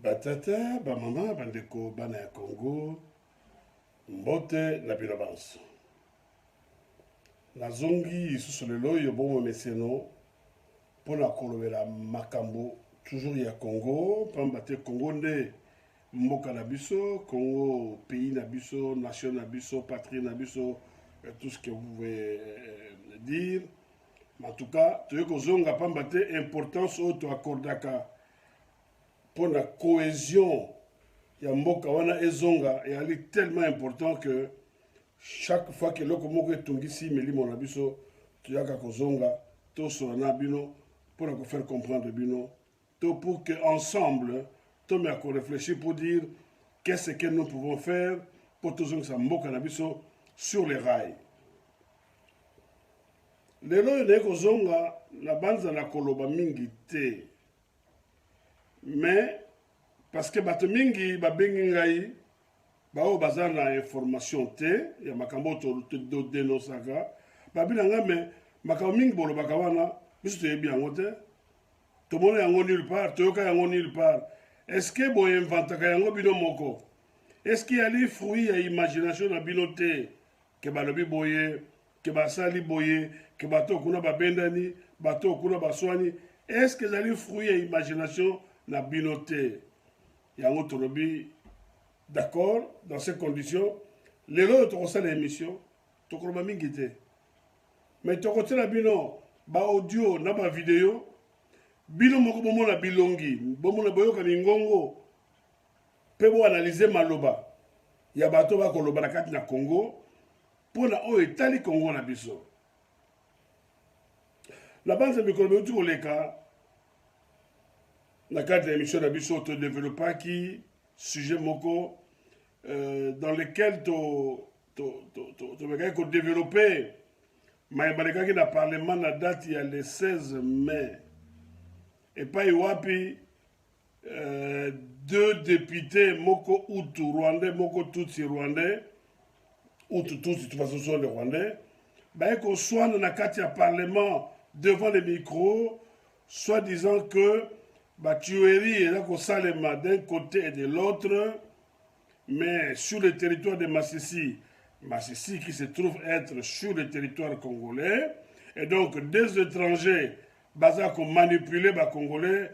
Batata, bamama, bandeko, bana ya Congo, mbote na bilobanso. Nazongi isusu lelo yo bomo meseno pona kolobela makambo toujours ya Congo, pamba te Congo nde mboka na biso, Congo pays na biso, nation na biso, patrie na biso, tout ce que vous pouvez dire. En tout cas, tu veux que zonga pamba te importance auto accordaka pour la cohésion ya mboka wana ezonga et elle est tellement important que chaque fois que loko moko etungisi milimo na biso tuyaka kozonga to solana bino pour la faire comprendre bino to pour que ensemble to me ko réfléchir pour dire qu'est-ce que nous pouvons faire pour tozonga sa mboka na biso sur les rails. Lelo ne kozonga na banza na koloba mingi te. Mais parce que bato mingi babengi ngai bao baza na information te ya makambo to denosaka babina ngame makambo mingi bolobaka wana biso toyebi yango te tomona yango nulle part toyoka yango nulle part. Est-ce que boye inventaka yango bino moko? Est-ce qu'il y a les fruits ya imagination na bino te ke balobi boye ke basali boye ke bato kuna babendani bato kuna baswani? Est-ce que ezali fruits ya imagination na bino te? Yango tolobi d'accord dans ces conditions lelo tokosala émission tokoloba mingi te mais tokotela bino ba audio na ba video bino moko bomona bilongi bomona boyoka ningongo pe bo analyser maloba ya bato bakoloba na kati na Congo pona oyo etali Congo na biso la base mikoloba utu koleka na cadre de l'émission d'Abisso autodéveloppement qui sujet moko dans lequel tu veux développer mais qui na parlement na date il y a le 16 mai et pas iwapi deux députés moko Hutu rwandais moko Tutsi rwandais Hutu Tutsi de toute façon sont les rwandais bah qu'on soit dans la carte ya parlement devant les micros soit disant que la tuerie est là d'un côté et de l'autre, mais sur le territoire de Massissi, Massissi qui se trouve être sur le territoire congolais, et donc des étrangers, manipuler les Congolais,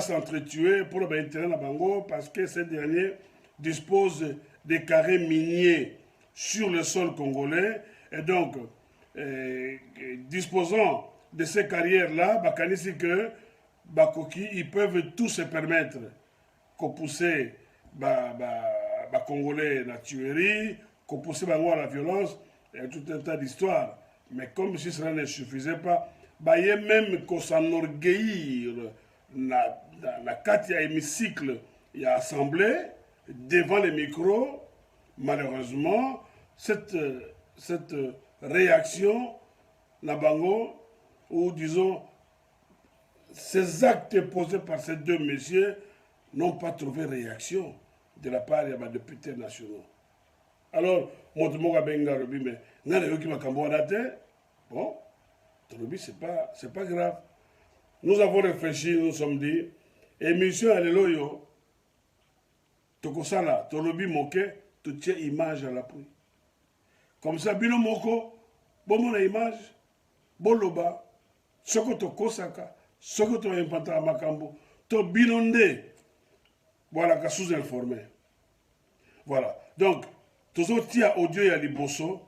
s'entretuer pour l'intérêt de Bango, parce que ces derniers disposent de carrés miniers sur le sol congolais, et donc disposant de ces carrières-là, que Bakoki, ils peuvent tous se permettre qu'on pousse Congolais la tuerie, qu'on pousse à la violence, et tout un tas d'histoires. Mais comme si cela ne suffisait pas, il y a même qu'on s'enorgueillir la 4 hémicycle et assemblée devant les micros. Malheureusement, cette réaction, la Bango, ou disons, ces actes posés par ces deux messieurs n'ont pas trouvé réaction de la part des députés nationaux. Alors, bon, c'est pas grave. Nous avons réfléchi, nous sommes dit, émission à l'éloyo, tokosala, tolobi moke, tu tiens image à l'appui. Comme ça, bino moko, bon mon image, boloba, soko tokosaka, ce que tu as implanté à Makambo, tu as binondé. Voilà, tu sous-informé. Voilà. Donc, tous autres tia audio ya liboso.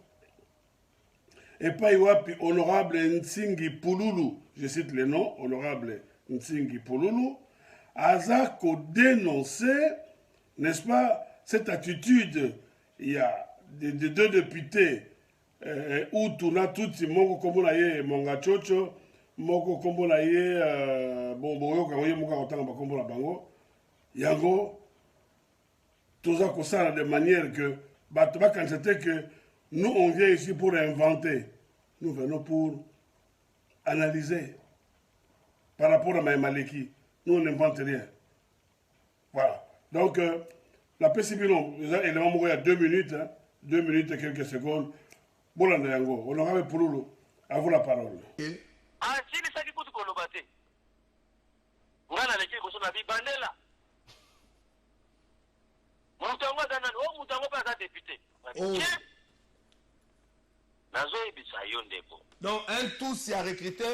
Et pas iwapi honorable Nsingi Pululu, je cite le nom, honorable Nsingi Pululu, a dénoncé, n'est-ce pas, cette attitude, il y a des deux députés, où tout na tout, mon komonaye, mon gachocho, moko kombo na ye bon boyoka ye moka kotanga bakombo na bango yango toza kosala de manière que bato bakanzete que nous on vient ici pour inventer, nous venons pour analyser par rapport à Maïmaleki, nous on n'invente rien. Voilà, donc la PCB élément moko ya 2 minutes, hein, 2 minutes et quelques secondes. Bolanda yango honorable Pululu, à vous la parole. Ansilisaki kutu koloba te nga naleki koso na bibandela Moutango Danan, oh, Moutango pas un député. Nazo ebisa yondeko. Donc, un Tutsi a recruté,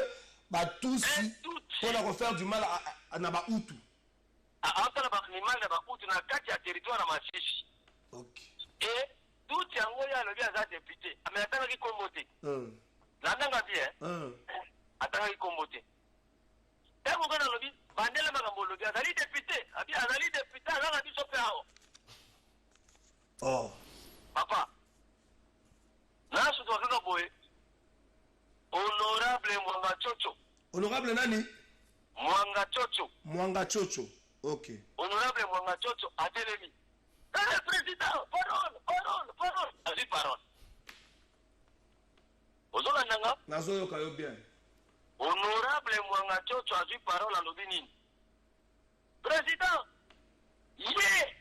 bah, Tutsi, pour la refaire du mal à Naba Hutu. Entre le mal de Hutu, na kati ya territoire à Machichi. Ok. Et Tutsi a envoyé le bien à député. Mais attends, il commoté. L'andanga bien. Attends, il commoté. Et vous avez le bien, Bandela Magambo, le bien, Azali député. Azali député, alors on a dit Sopéao. Oh. Papa. Là, je dois regarder. Honorable Mwanga Chocho. Honorable Nani? Mwanga Chocho. Mwanga Chocho. Ok. Honorable Mwanga Chocho a télémi. Président, parole. Vas-y, parole. Ozola Nanga? Nazoyo Kayo bien. Honorable Mwanga Chocho a dit parole à l'Obinin. Président, yé,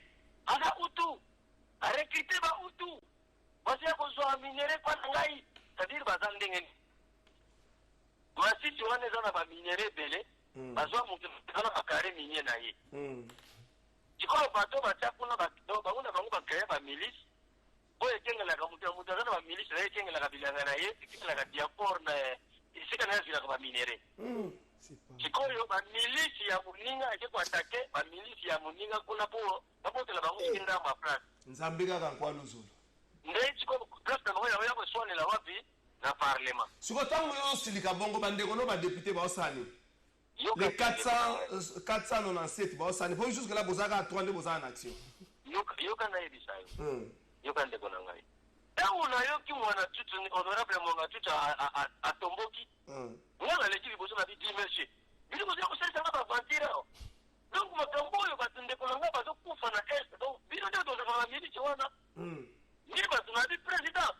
Aga Hutu, a recruté ba Hutu. Voici à besoin de minerai quoi Nangaï. C'est-à-dire, Bazan Dingen. Voici, tu vois, les gens à minerai belé. Bazan Moutou, on a carré minier naïe. Tu crois le bateau, on a créé ma milice. Oh, et tiens, la milice, et tiens, la Bilanaïe, et la diapor, c'est qu'on a vu la minerai. Tu crois la milice, il y a Mouninga, et tu attaqué, la milice, il y a Mouninga, qu'on a pour la banque qui est dans ma place. Nzambega kwa Luzulu. Ndeti ko presque no ya ko swali la wapi na parlement. Siko tango yo silika bongo bandeko no ba député ba osani. Les 497 ba osani. Faut juste que la bozaka 32 bozaka en action. Yo kana ebisa yo. Yo kan de kona ngai. Tango na yo ki mwana tutu honorable mwana tutu a tomboki. Ngala le kili bozo na bi monsieur. Bili bozo ko sesa na ba vantira. Donc makambo yo batunde kona ngai bazo kufa na est. Donc bili ndio doza kama mili chiwana. Ni ba tunadi président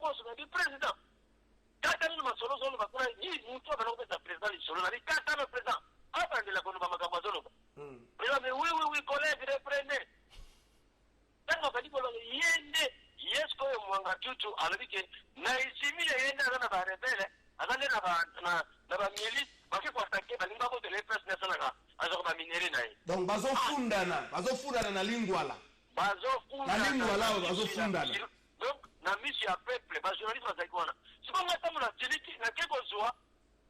Bosso na di président kata ni masolo solo bakuna ni mtu abana ko président li solo na di kata le président apa ndela kono ba makambo solo mais oui collègue reprenez tango kadi ko yende yesko yo mwanga tutu alabike na isimi yende na ba rebele azane na ba mieli baki ko attaquer ba limba ko de l'EPS nationale azo ba minere na yi donc bazo fundana na lingwala donc na mission ya peuple ba journaliste bazakwana siko ngata mona tiliki na keko zwa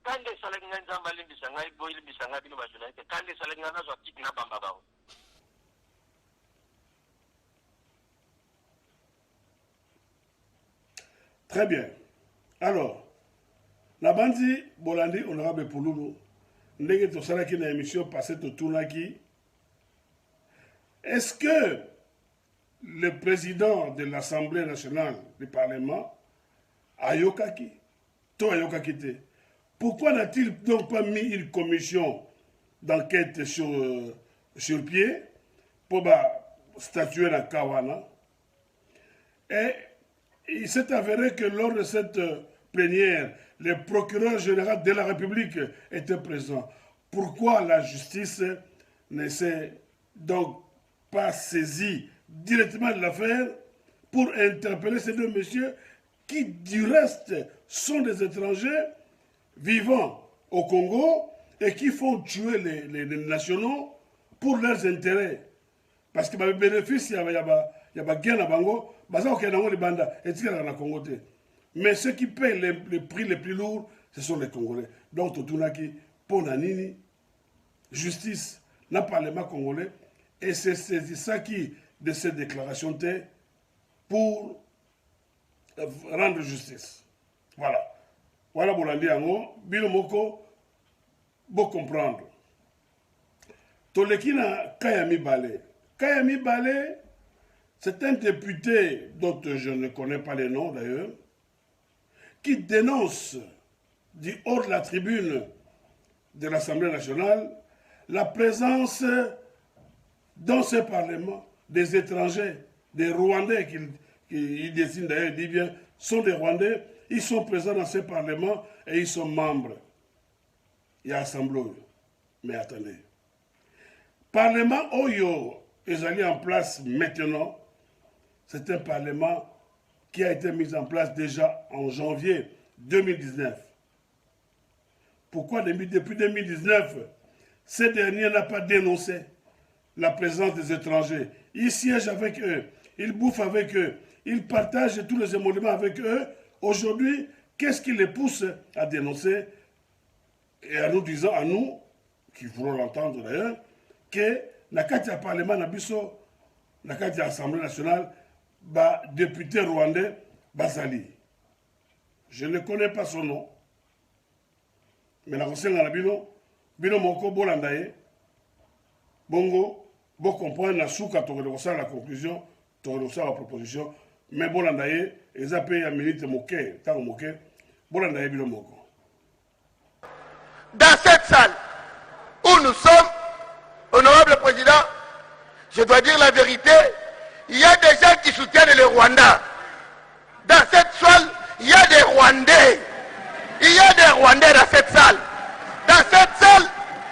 kande salenga nzamba limbisa ngai boyili bisanga bino ba journaliste kande salenga na zwa kit na bamba bao. Très bien. Alors, la bandi Bolandi honorable Pouloulou ndenge to salaki na émission passée to tournaki. Est-ce que le président de l'Assemblée nationale du Parlement, Ayokaki, pourquoi n'a-t-il donc pas mis une commission d'enquête sur pied pour statuer la Kawana? Et il s'est avéré que lors de cette plénière, le procureur général de la République était présent. Pourquoi la justice ne s'est donc pas saisi directement de l'affaire pour interpeller ces deux messieurs qui, du reste, sont des étrangers vivant au Congo et qui font tuer les nationaux pour leurs intérêts. Parce que les bénéfices, il y a gain à Bango, mais ceux qui payent les prix les plus lourds, ce sont les Congolais. Donc, Totunaki, Ponanini, justice, le Parlement congolais, et c'est ça qui, de cette déclaration, pour rendre justice. Voilà. Voilà, Bolandi Ango, Bilomoko, pour comprendre. Tolekina Kayami Bale. Kayami Bale, c'est un député dont je ne connais pas les noms d'ailleurs, qui dénonce du haut de la tribune de l'Assemblée nationale la présence dans ce Parlement des étrangers, des Rwandais, qu'il désigne d'ailleurs, il dit bien, sont des Rwandais, ils sont présents dans ce Parlement et ils sont membres. Il y a Assemblée. Mais attendez. Parlement Oyo, ils allaient en place maintenant, c'est un Parlement qui a été mis en place déjà en janvier 2019. Pourquoi depuis 2019, ces derniers n'ont pas dénoncé la présence des étrangers. Il siège avec eux, il bouffe avec eux, il partage tous les émoluments avec eux. Aujourd'hui, qu'est-ce qui les pousse à dénoncer et à nous disant, à nous, qui voulons l'entendre d'ailleurs, que na kati ya parlement na biso, na kati ya Assemblée nationale, ba député rwandais Bazali. Je ne connais pas son nom, mais na kosenga na bino moko bolanda ye, bongo, bon comprendre na souka tokende kosala la conclusion, tokende kosala la proposition, mais bolanda ye, eza pe ya minute moke, tango moke, bolanda ye bino moko. Dans cette salle où nous sommes, honorable président, je dois dire la vérité, il y a des gens qui soutiennent le Rwanda. Dans cette salle, il y a des Rwandais. Il y a des Rwandais dans cette salle. Dans cette salle,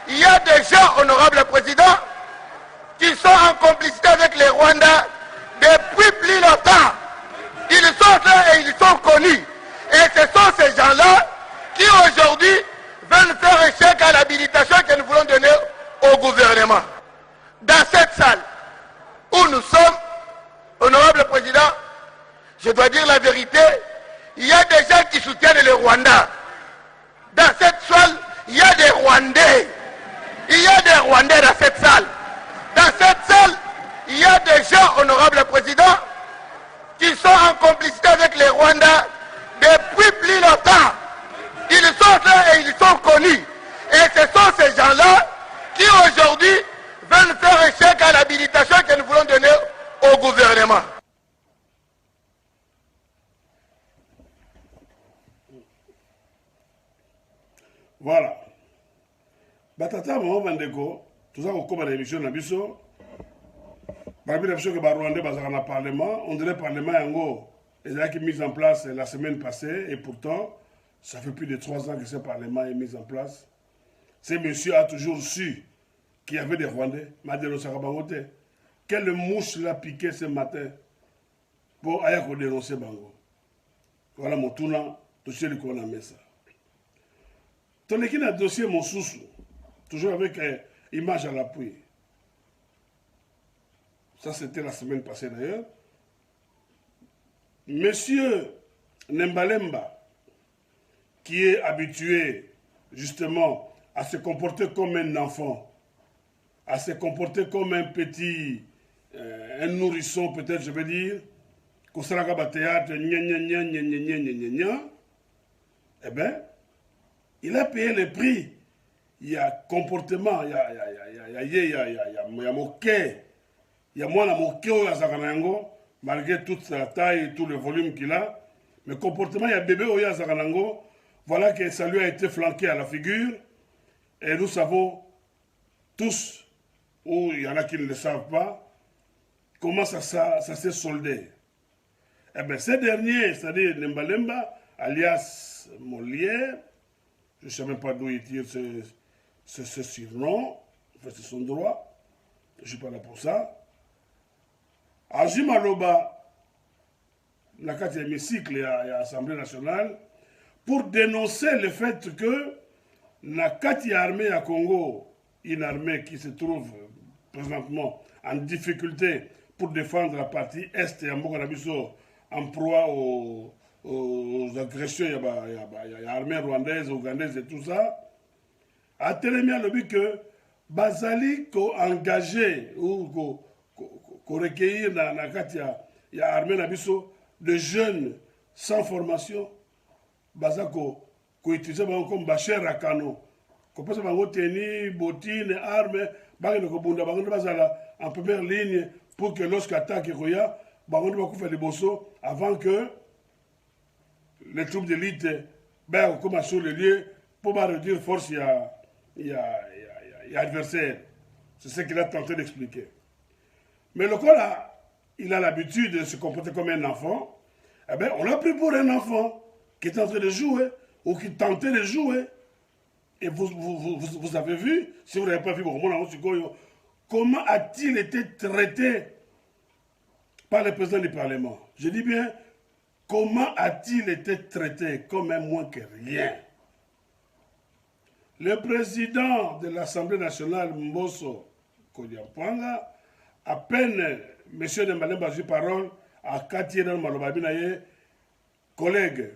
il y a des gens, honorable président, qui sont en complicité avec les Rwandais depuis plus longtemps. Ils sont là et ils sont connus. Et ce sont ces gens-là qui aujourd'hui veulent faire échec à l'habilitation que nous voulons donner au gouvernement. Dans cette salle où nous sommes, honorable président, je dois dire la vérité, il y a des gens qui soutiennent le Rwanda. Dans cette salle, il y a des Rwandais. Il y a des Rwandais dans cette salle. Dans cette salle, il y a des gens, honorable président, qui sont en complicité avec les Rwandais depuis plus longtemps. Ils sont là et ils sont connus. Et ce sont ces gens-là qui aujourd'hui veulent faire échec à l'habilitation que nous voulons donner au gouvernement. Voilà. Batata maman bandeko, tout ça comme à l'émission na biso. Parmi les choses que Rwandais bazaka na parlement, on dirait parlement yango est mis en place la semaine passée et pourtant ça fait plus de 3 ans que ce parlement est mis en place. Ce monsieur a toujours su qu'il y avait des Rwandais. Madelo Sakabangote. Quelle mouche l'a piqué ce matin pour aller dénoncer Bango. Voilà mon tournant, dossier du qu'on a mis ça. Ton équipe a dossier mon sous, toujours avec image à l'appui. Ça c'était la semaine passée d'ailleurs. Monsieur Nembalemba, qui est habitué justement à se comporter comme un enfant, à se comporter comme un petit, un nourrisson peut-être je veux dire, qu'on sera à théâtre, eh bien, il a payé le prix. Il y a comportement, il y a moqué, il y a moins la moqué à Zaganango, malgré toute sa taille et tout le volume qu'il a, mais comportement, il y a bébé au Zaganango. Voilà que ça lui a été flanqué à la figure. Et nous savons tous, ou il y en a qui ne le savent pas, comment ça s'est soldé. Eh bien, ces derniers, c'est-à-dire Nembalemba, alias Molière, je ne sais même pas d'où il tire ce surnom, enfin c'est son droit, je ne suis pas là pour ça. Ajimaloba, la 4e hémicycle à l'Assemblée nationale, pour dénoncer le fait que la Kati armée à Congo, une armée qui se trouve présentement en difficulté pour défendre la partie Est et en proie aux agressions, il y a l'armée rwandaise, ougandaise et tout ça, a tellement le but que Bazali ko engagé ou ko recueillir dans la Kati il y a armée de jeunes sans formation. Bazako, ko utiliser comme Bachar Rakano, ko pesa bango tenue, bottines, armes, bango ko bunda bango bazala en première ligne pour que lorsque attaque Roya, bango ba faire des bossos avant que les troupes d'élite ben commencent sur le lieu pour réduire force il y a adversaire. C'est ce qu'il a tenté d'expliquer. Mais le là, il a l'habitude de se comporter comme un enfant. Eh bien, on l'a pris pour un enfant qui est en train de jouer, ou qui tentait de jouer. Et vous avez vu, si vous n'avez pas vu, comment a-t-il été traité par le président du Parlement? Je dis bien, comment a-t-il été traité comme un moins que rien? Le président de l'Assemblée nationale, Mbosso, Kodiampwanga. À peine, M. Dembalemba a eu parole, à Katié dans le collègue,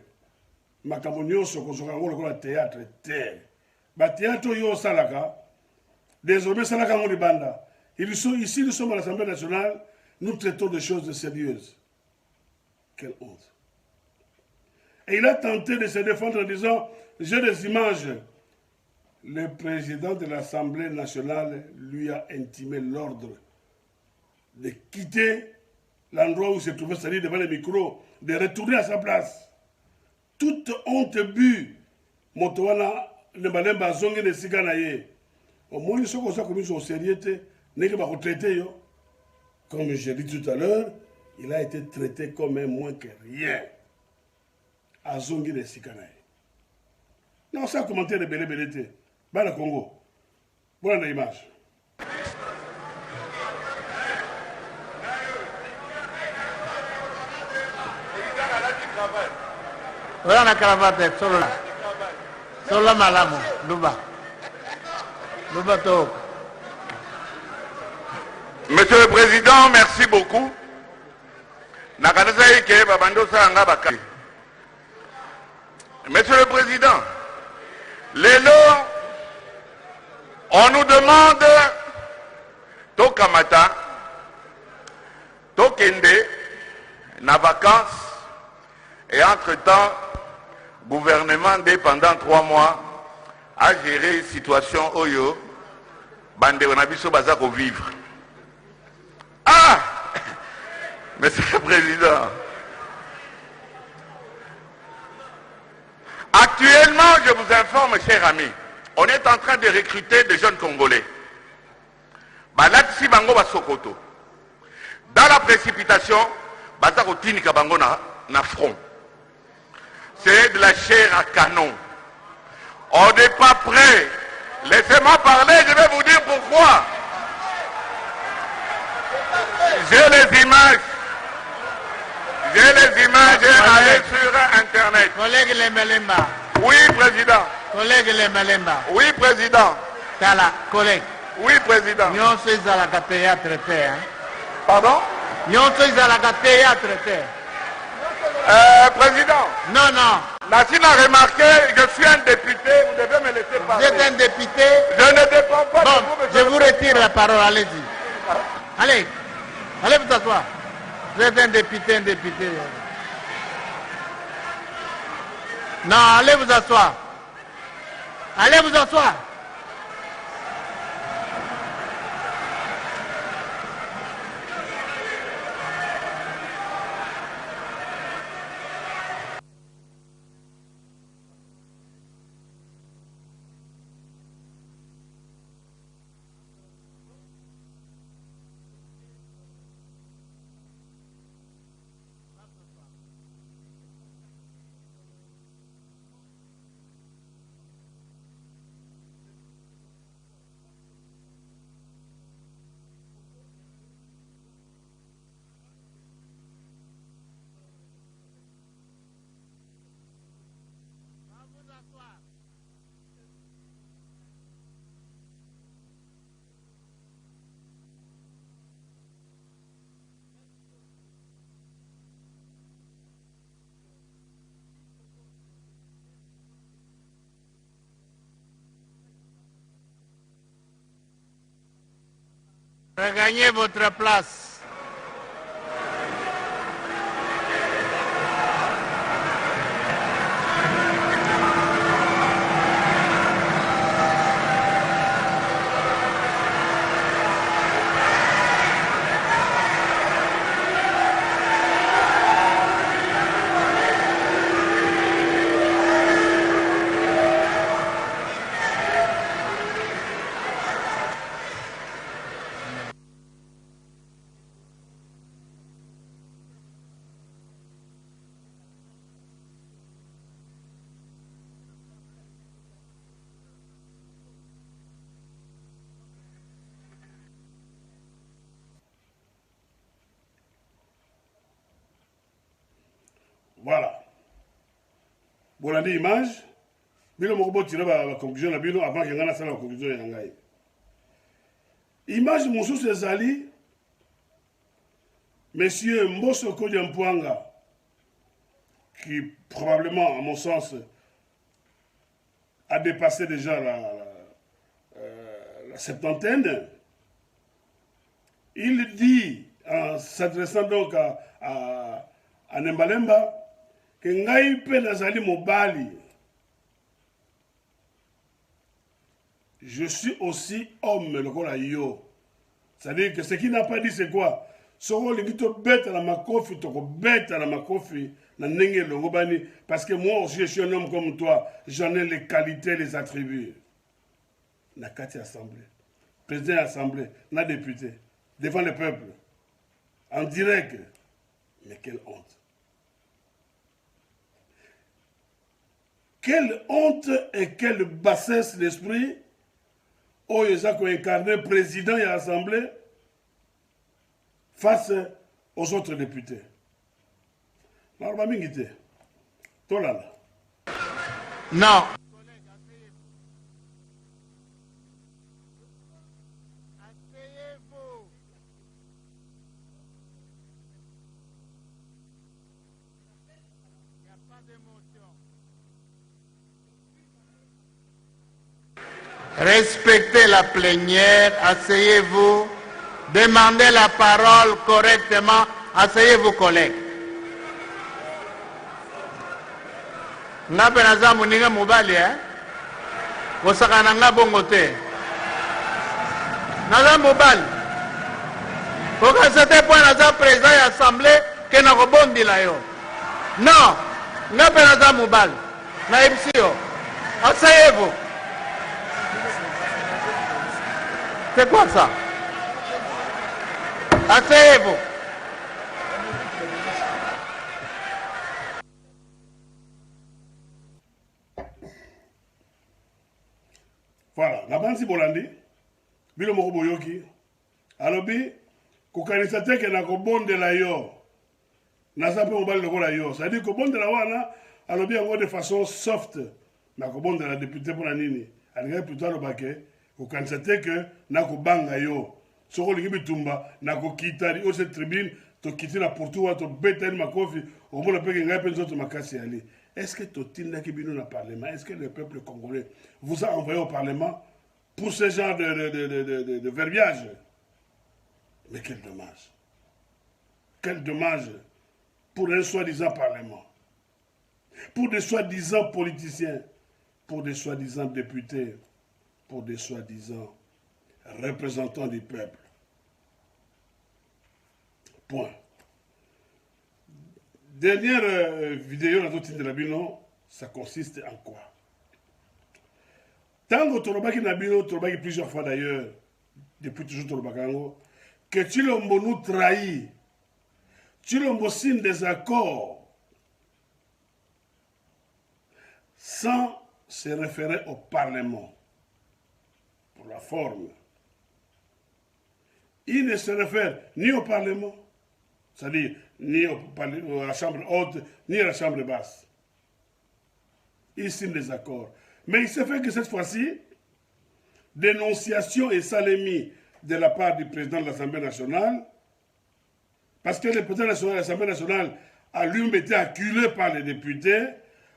Makamonio, Sokosokango, le théâtre, le théâtre, yo salaka. Désormais, salaka ngoli banda. Ici, nous sommes à l'Assemblée nationale, nous traitons des choses sérieuses. Quelle honte. Et il a tenté de se défendre en disant, j'ai des images. Le président de l'Assemblée nationale lui a intimé l'ordre de quitter l'endroit où il se trouvait, c'est-à-dire devant le micro, de retourner à sa place. Toute honte bu, Motowana, le Malemba Zongue de Siganaye. Au moins, ils sont comme ça, comme ils sont sérieux, n'est que retraité. Comme j'ai dit tout à l'heure, il a été traité comme un moins que rien. À Zongue de Siganaye. Non, ça a commenté le belé. Bala Congo. Voilà l'image. Voilà la cravate, solo là. Solo malamo, Luba. Luba to. Monsieur le Président, merci beaucoup. Monsieur le Président, on nous demande Tokamata, Tokende, na vacances, et entre-temps, gouvernement pendant 3 mois a géré une situation Oyo, bande Wanabiso Bazako vivre. Ah! Monsieur le Président, actuellement, je vous informe, chers amis, on est en train de recruter des jeunes Congolais. Balatisi Bango Basokoto. Dans la précipitation, Bazako Tinika Bango na front. C'est de la chair à canon. On n'est pas prêt. Laissez-moi parler, je vais vous dire pourquoi. J'ai les images. J'ai les images allées sur Internet. Collègue Lemelemba. Oui, Président. Collègue Lemelemba. Oui, Président. Tala, collègue. Oui, Président. Nyonso ezalaka théâtre te, hein? Pardon? Nyonso ezalaka théâtre te. Président. Non, non. Nassine a remarqué, je suis un député, vous devez me laisser parler. Vous êtes un député. Je ne dépends pas bon, de vous, je vous retire la parole, allez-y. Allez, allez vous asseoir. Vous êtes un député, Non, allez vous asseoir. Allez vous asseoir. Regagnez votre place. Voilà. Voilà l'image. Bino moko tirer la conclusion la bino avant que ngana sala la conclusion ya ngai. Image mosusu ezali Monsieur Mbosso Kodiampouanga, qui probablement, à mon sens, a dépassé déjà la septantaine, il dit, en s'adressant donc à Nembalemba, que ngai pe nazali mobali. Je suis aussi homme, le kola yo. C'est-à-dire que ce qu'il n'a pas dit, c'est quoi? Soko lingito bête na makofi, toko bête na makofi, na nenge longobani, parce que moi aussi je suis un homme comme toi, j'en ai les qualités, les attributs. Na kati assemblée, président assemblée, na député, devant le peuple, en direct. Mais quelle honte! Quelle honte et quelle bassesse d'esprit! Oh, ils ont incarné président et assemblée face aux autres députés. Non. Respectez la plénière, asseyez-vous, demandez la parole correctement, asseyez-vous collègues. Nga pe naza moninga mobali kosaka na nga bongo te. Naza mobali. Poka c'était point naza président ya assemblée ke na kobondila yo. Non, nga pe naza mobali. Na yebisi yo. Asseyez-vous. C'est quoi ça? Asseyez-vous. Voilà, la bande Bolandi, Bilo Mokoboyoki, alobi, kukanisa teke na kobonde la yo, na sape mobali loko la yo. C'est-à-dire que bonde la wana, alobi yango de façon soft, na kobonde la député pour la nini. Alinga plutôt alobake, kukanisa teke na kobanga yo. Soko lingi bitumba, na kokita di cette tribune, to kiti na portu to beta ni makofi, au moins peke ngai pe nzoto makasi ali. Est-ce que Totinda Kibino na Parlement, est-ce que le peuple congolais vous a envoyé au Parlement pour ce genre de verbiage? Mais quel dommage. Quel dommage pour un soi-disant Parlement, pour des soi-disant politiciens, pour des soi-disant députés, pour des soi-disant représentants du peuple. Point. Dernière vidéo dans notre Nabino, ça consiste en quoi? Tant que Torobaki Nabino, Torobaki plusieurs fois d'ailleurs, depuis toujours Torobakango, que Chilombo nous trahit, Chilombo signe des accords sans se référer au Parlement, pour la forme. Il ne se réfère ni au Parlement, c'est-à-dire ni à la chambre haute, ni à la chambre basse. Il signe des accords. Mais il se fait que cette fois-ci, dénonciation et salémie de la part du président de l'Assemblée nationale, parce que le président de l'Assemblée nationale a lui-même été acculé par les députés,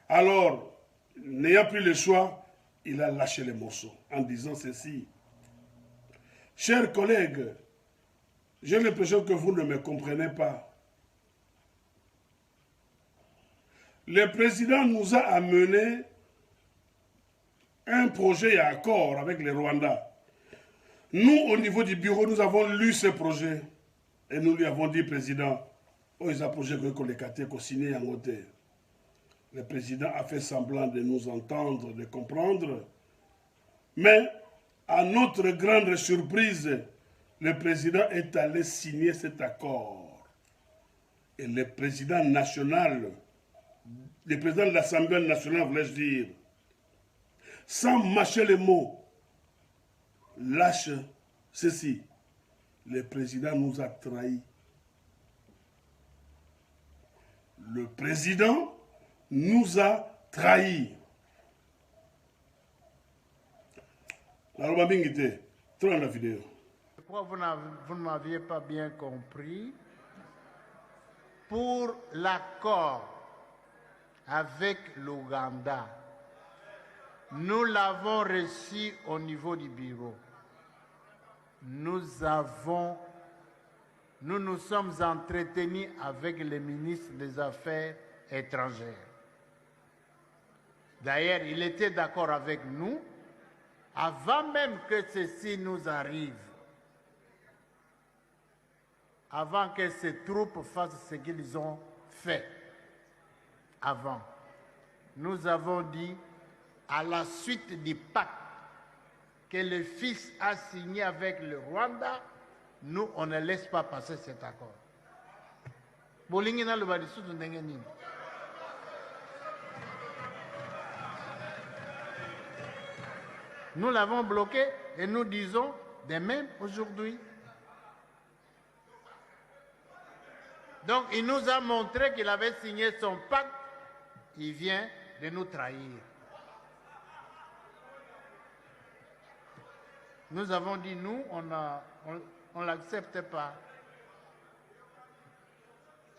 alors, n'ayant plus le choix, il a lâché les morceaux en disant ceci. Chers collègues, j'ai l'impression que vous ne me comprenez pas. Le président nous a amené un projet et accord avec les Rwandais. Nous, au niveau du bureau, nous avons lu ce projet. Et nous lui avons dit, président, oh, il y a un projet qu'on a signé en hauteur. Le président a fait semblant de nous entendre, de comprendre. Mais, à notre grande surprise, le président est allé signer cet accord. Et le président national, le président de l'Assemblée nationale, voulais-je dire, sans mâcher les mots, lâche ceci. Le président nous a trahis. Le président nous a trahis. La vidéo. crois que vous ne m'aviez pas bien compris. Pour l'accord avec l'Ouganda, nous l'avons reçu au niveau du bureau. Nous nous sommes entretenus avec le ministre des Affaires étrangères. D'ailleurs, il était d'accord avec nous avant même que ceci nous arrive. Avant que ces troupes fassent ce qu'ils ont fait. Avant. Nous avons dit, à la suite du pacte que le fils a signé avec le Rwanda, nous, on ne laisse pas passer cet accord. Nous l'avons bloqué et nous disons de même aujourd'hui. Donc, il nous a montré qu'il avait signé son pacte. Il vient de nous trahir. Nous avons dit, nous, on ne l'accepte pas.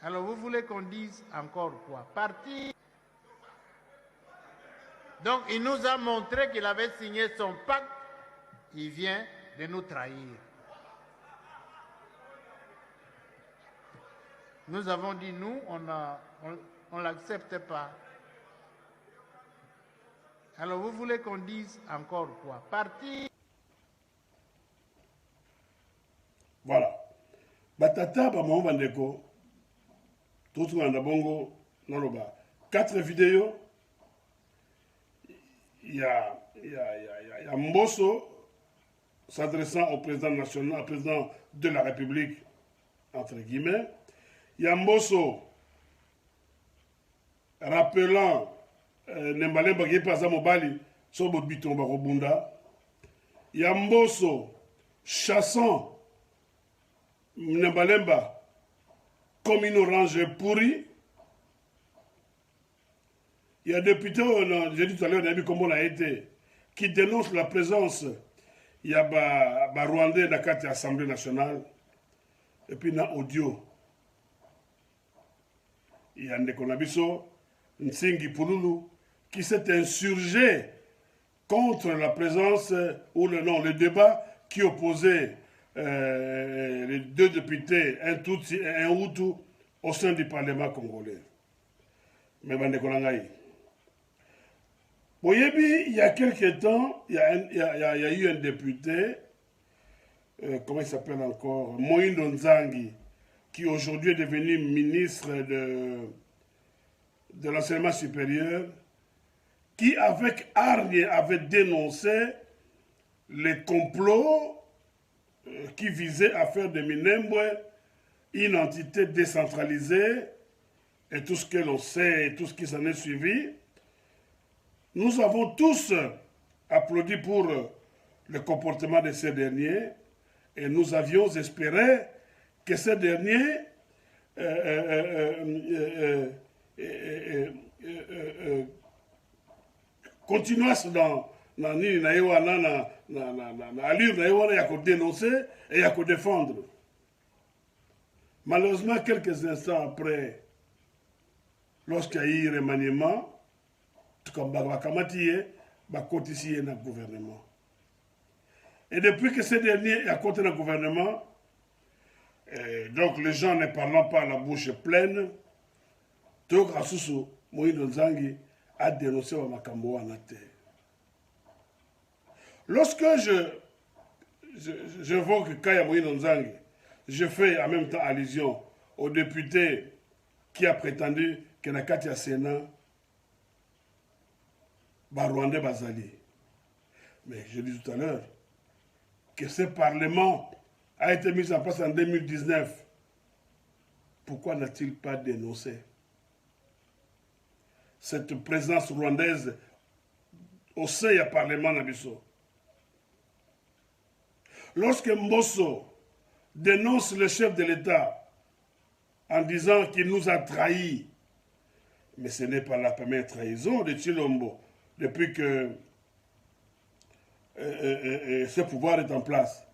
Alors, vous voulez qu'on dise encore quoi? Partir. Donc, il nous a montré qu'il avait signé son pacte. Il vient de nous trahir. Nous avons dit, nous, on ne l'accepte pas. Alors, vous voulez qu'on dise encore quoi? Partir. Voilà. Batata, maman Bandeko, tout le monde a bongo, naloba. 4 vidéos. Il y a Mbosso s'adressant au président national, au président de la République, entre guillemets. Il y a Mbosso rappelant Nembalemba qui est pas à Mobali, sur le biton Barobunda. Il y a Mbosso chassant Nembalemba comme une orange pourrie. Il y a des députés, j'ai dit tout à l'heure, on a vu comment on a été, qui dénoncent la présence. Il y a des Rwandais dans l'Assemblée nationale. Et puis, il y a audio. Il y a Ndekonabiso, Nsingi Pululu, qui s'est insurgé contre la présence, ou le débat qui opposait les 2 députés, un Tutsi et un Hutu, au sein du Parlement congolais. Mais Bandekolangaï. Il y a quelques temps, il y a eu un député, comment il s'appelle encore, Moïndo Nzangi, qui aujourd'hui est devenu ministre de l'enseignement supérieur, qui avec hargne avait dénoncé les complots qui visaient à faire de Minembwe une entité décentralisée et tout ce que l'on sait et tout ce qui s'en est suivi. Nous avons tous applaudi pour le comportement de ces derniers et nous avions espéré que ces derniers continuassent dans l'allure à dénoncer et à défendre. Malheureusement, quelques instants après, lorsqu'il y a eu remaniement, comme Bakamati, Bakotisi est dans le gouvernement. Et depuis que ces derniers sont à côté du gouvernement, donc les gens ne parlant pas la bouche pleine, Tok Asusu, Moïse Nzangi, a dénoncé Makambo en terre. Lorsque je vois que Kaya Moïse Nzangi, je fais en même temps allusion au député qui a prétendu que la Katia Sénat Rwandais Bazali. Mais je dis tout à l'heure que ce Parlement a été mis en place en 2019. Pourquoi n'a-t-il pas dénoncé cette présence rwandaise au sein du Parlement Nabiso? Lorsque Mbosso dénonce le chef de l'État en disant qu'il nous a trahis, mais ce n'est pas la première trahison de Tshilombo depuis que ce pouvoir est en place.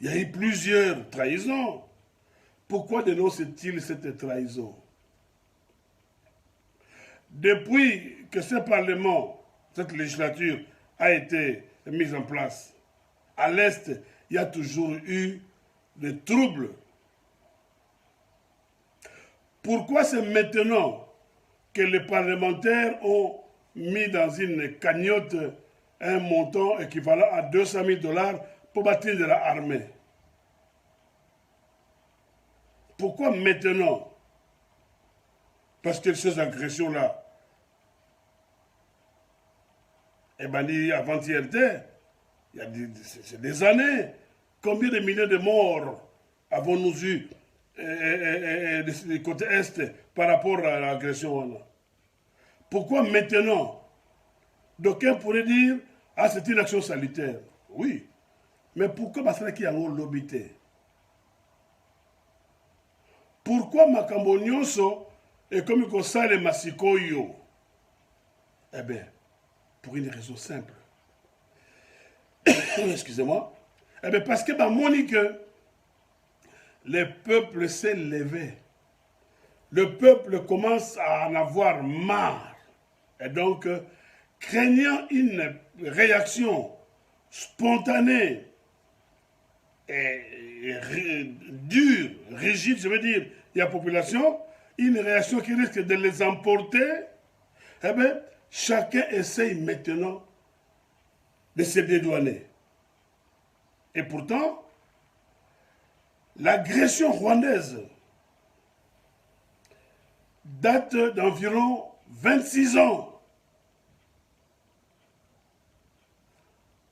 Il y a eu plusieurs trahisons. Pourquoi dénonce-t-il cette trahison? Depuis que ce Parlement, cette législature a été mise en place, à l'Est, il y a toujours eu des troubles. Pourquoi c'est maintenant que les parlementaires ont mis dans une cagnotte un montant équivalent à 200 000 $ pour bâtir de l'armée? Pourquoi maintenant? Parce que ces agressions-là, eh bien, avant-hier, il y a des années, combien de milliers de morts avons-nous eu du côté Est par rapport à l'agression? Pourquoi maintenant? D'aucuns pourraient dire, ah, c'est une action salutaire. Oui, mais pourquoi Basra qui a l'obité? Pourquoi Makambo Nyonso est comme il ça les Masikoyo? Eh bien, pour une raison simple. Excusez-moi. Eh bien, parce que Monique, le peuple s'est levé. Le peuple commence à en avoir marre. Et donc, craignant une réaction spontanée et dure, rigide, je veux dire, il y a population, une réaction qui risque de les emporter, eh bien, chacun essaye maintenant de se dédouaner. Et pourtant, l'agression rwandaise date d'environ 26 ans.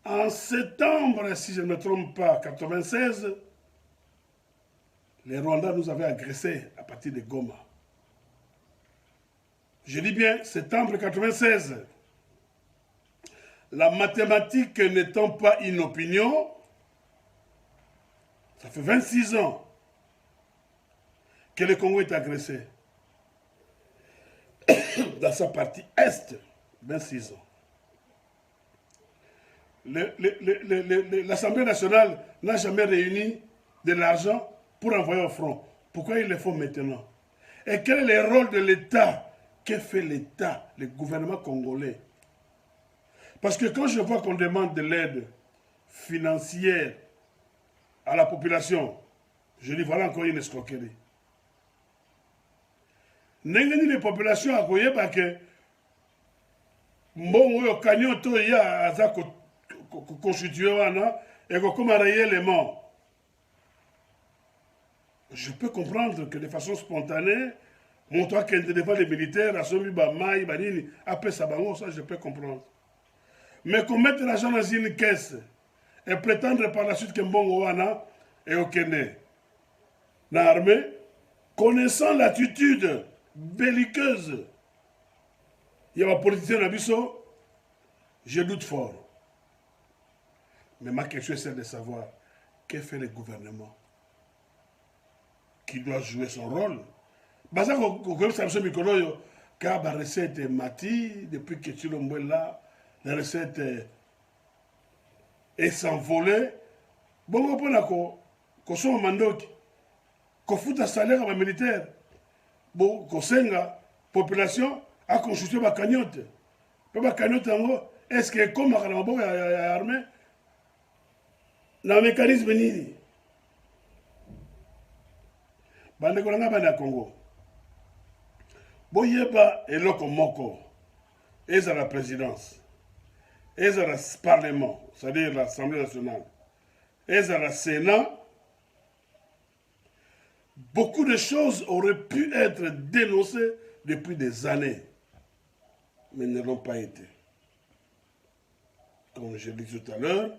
En septembre, si je ne me trompe pas, 96, les Rwandais nous avaient agressés à partir de Goma. Je dis bien septembre 96. La mathématique n'étant pas une opinion, ça fait 26 ans que le Congo est agressé. Dans sa partie Est, 26 ans. L'Assemblée nationale n'a jamais réuni de l'argent pour envoyer au front. Pourquoi ils le font maintenant? Et quel est le rôle de l'État? Que fait l'État, le gouvernement congolais? Parce que quand je vois qu'on demande de l'aide financière à la population, je dis voilà encore une escroquerie. N'engagez les populations à croire parce que bon, au cagnon, il y a constitué et comme réellement. Je peux comprendre que de façon spontanée, mon toit qui est devant les militaires, à celui Bamaï, Banini, après ça, ça je peux comprendre. Mais qu'on mette l'argent dans une caisse et prétendre par la suite que Mbongo Wana est au Kenya, dans l'armée, connaissant l'attitude belliqueuse, il y a un politicien à Bisso, je doute fort. Mais ma question est celle de savoir, que fait le gouvernement qui doit jouer son rôle? Parce que Samson Mikoloyo, car la recette est mati, depuis que tu l'as là, la recette est s'envolée. Bon, on soit un mandoki, qu'on fout un salaire à militaire, bon, qu'on senga, population, a constitué ma cagnotte. Ma cagnotte en haut, est-ce que comme la armée, dans le mécanisme nini? Bande kolanga bana Congo. Boyeba eloko moko. Eza la présidence. Eza la parlement, c'est-à-dire l'Assemblée nationale. Eza la Sénat. Beaucoup de choses auraient pu être dénoncées depuis des années, mais ne l'ont pas été. Comme je l'ai dit tout à l'heure,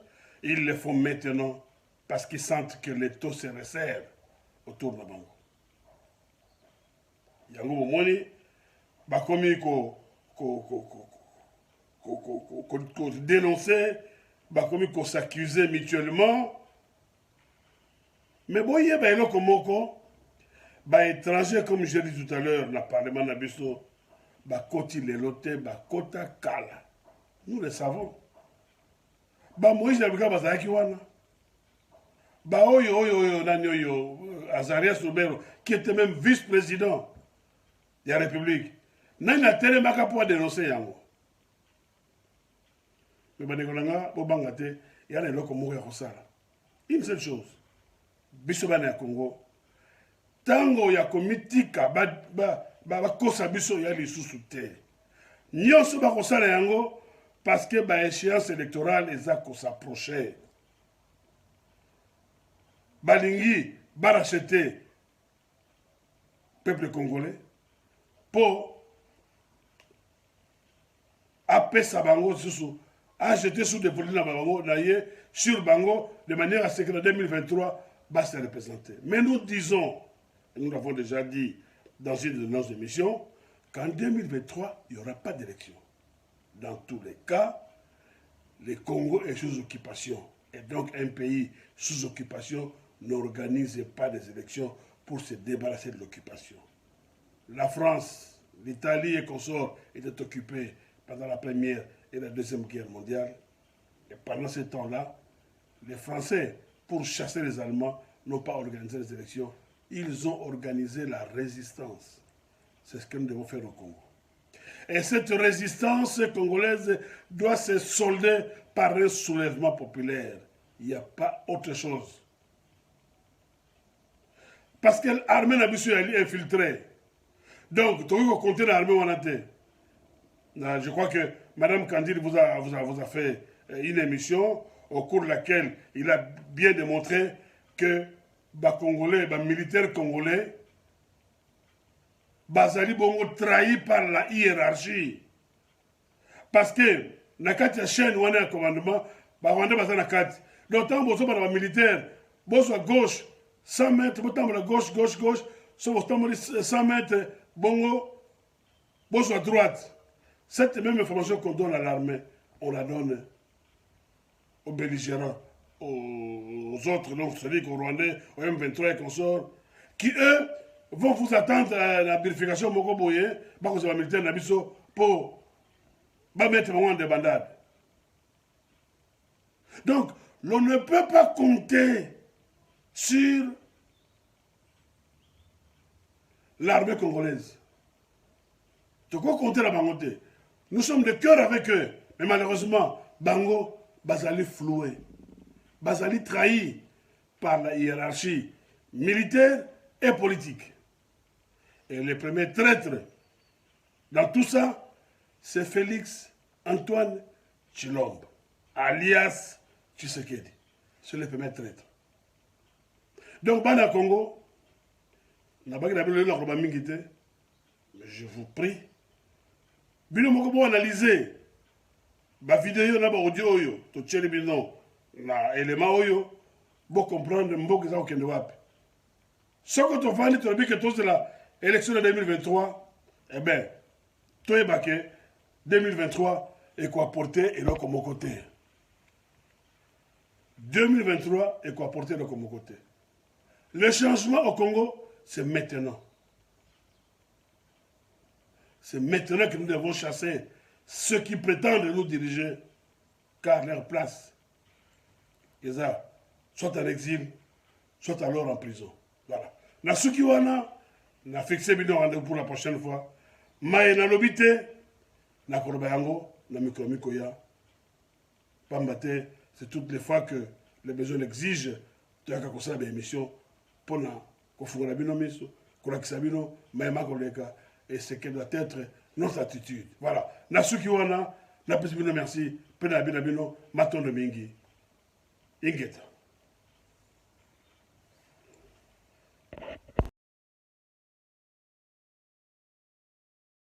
ils le font maintenant parce qu'ils sentent que les taux se resserrent autour de Bango. Yango Momoni, bakomi ko dénoncer, bakomi ko s'accuser mutuellement. Mais boye ba eloko moko, ba étranger comme je l'ai dit tout à l'heure, na parlement na biso, ba koti lelote, ba kota kala. Nous le savons. Ba Moïse Nabika bazaki wana. Bah, Azarias Roubero, qui était même vice-président de la République, n'a tellement pour dénoncer Yango. Mais Banegonanga, Bobangate, il y a des gens qui mourent à Rosala. Une seule chose, Bissobane à Congo, tango ya komitika, kosa biso ya les sous-soutés. Nyonso ba Rosala Yango, parce que ba échéance électorale, les actes s'approchaient. Balingi, racheter peuple congolais pour appeler sa bango acheter sous des politiques bango d'ailleurs sur bango de manière à ce que en 2023 va se représenter. Mais nous disons, et nous l'avons déjà dit dans une de nos émissions, qu'en 2023 il n'y aura pas d'élection. Dans tous les cas, le Congo est sous occupation et donc un pays sous occupation n'organise pas des élections pour se débarrasser de l'occupation. La France, l'Italie et consorts étaient occupés pendant la Première et la Deuxième Guerre mondiale. Et pendant ce temps-là, les Français, pour chasser les Allemands, n'ont pas organisé les élections. Ils ont organisé la résistance. C'est ce que nous devons faire au Congo. Et cette résistance congolaise doit se solder par un soulèvement populaire. Il n'y a pas autre chose. Parce que l'armée n'a pas infiltrée. Donc, tu veux compter l'armée ou je crois que Mme Candide vous a fait une émission au cours de laquelle il a bien démontré que les Congolais, les militaires congolais, bazali bongo trahi par la hiérarchie. Parce que, na kati ya chaîne wana ya commandement, Rwanda baza na kati. Donc, tant que vous êtes militaire, vous êtes gauche, 100 mètres, vous êtes gauche, 100 mètres, bongo, vous êtes à droite. Cette même information qu'on donne à l'armée, on la donne aux belligérants, aux autres, donc c'est-à-dire aux Rwandais, aux M23 et consorts, qui eux vont vous attendre à la vérification Moko Boye, parce que c'est militaire Nabiso, pour mettre en débandade. Donc, l'on ne peut pas compter sur l'armée congolaise. Tu peux compter la bangoté. Nous sommes de cœur avec eux, mais malheureusement, Bango, Bazali floué, Bazali trahi par la hiérarchie militaire et politique. Et le premier traître dans tout ça, c'est Félix Antoine Tshilombo, alias Tshisekedi. C'est le premier traître. Donc, Bana Congo, mais je vous prie, bino moko bo analyser ba vidéo na ba audio oyo to tcheli bino na élément oyo bo comprendre mboka za okende wapi. Soko to vali to bi que tous de la élection de 2023, eh ben to ebake 2023 et quoi porter et là comme côté. 2023 et quoi porter là comme côté. Le changement au Congo, c'est maintenant. C'est maintenant que nous devons chasser ceux qui prétendent nous diriger, car leur place, soit en exil, soit alors en prison. Voilà. Na suki wana, na fixé bidon rendez-vous pour la prochaine fois. Maye na lobité, na korobayango, na mikromikoya. Pambate, c'est toutes les fois que les besoins exigent, tu as qu'à construire des émissions pour na kofunga bino miso, kolakisa bino, maye makoleka. Et ce qui doit être notre attitude. Voilà. Nasuki wana, na pesibino merci, pena binabino, maton de mingi. Ingeta.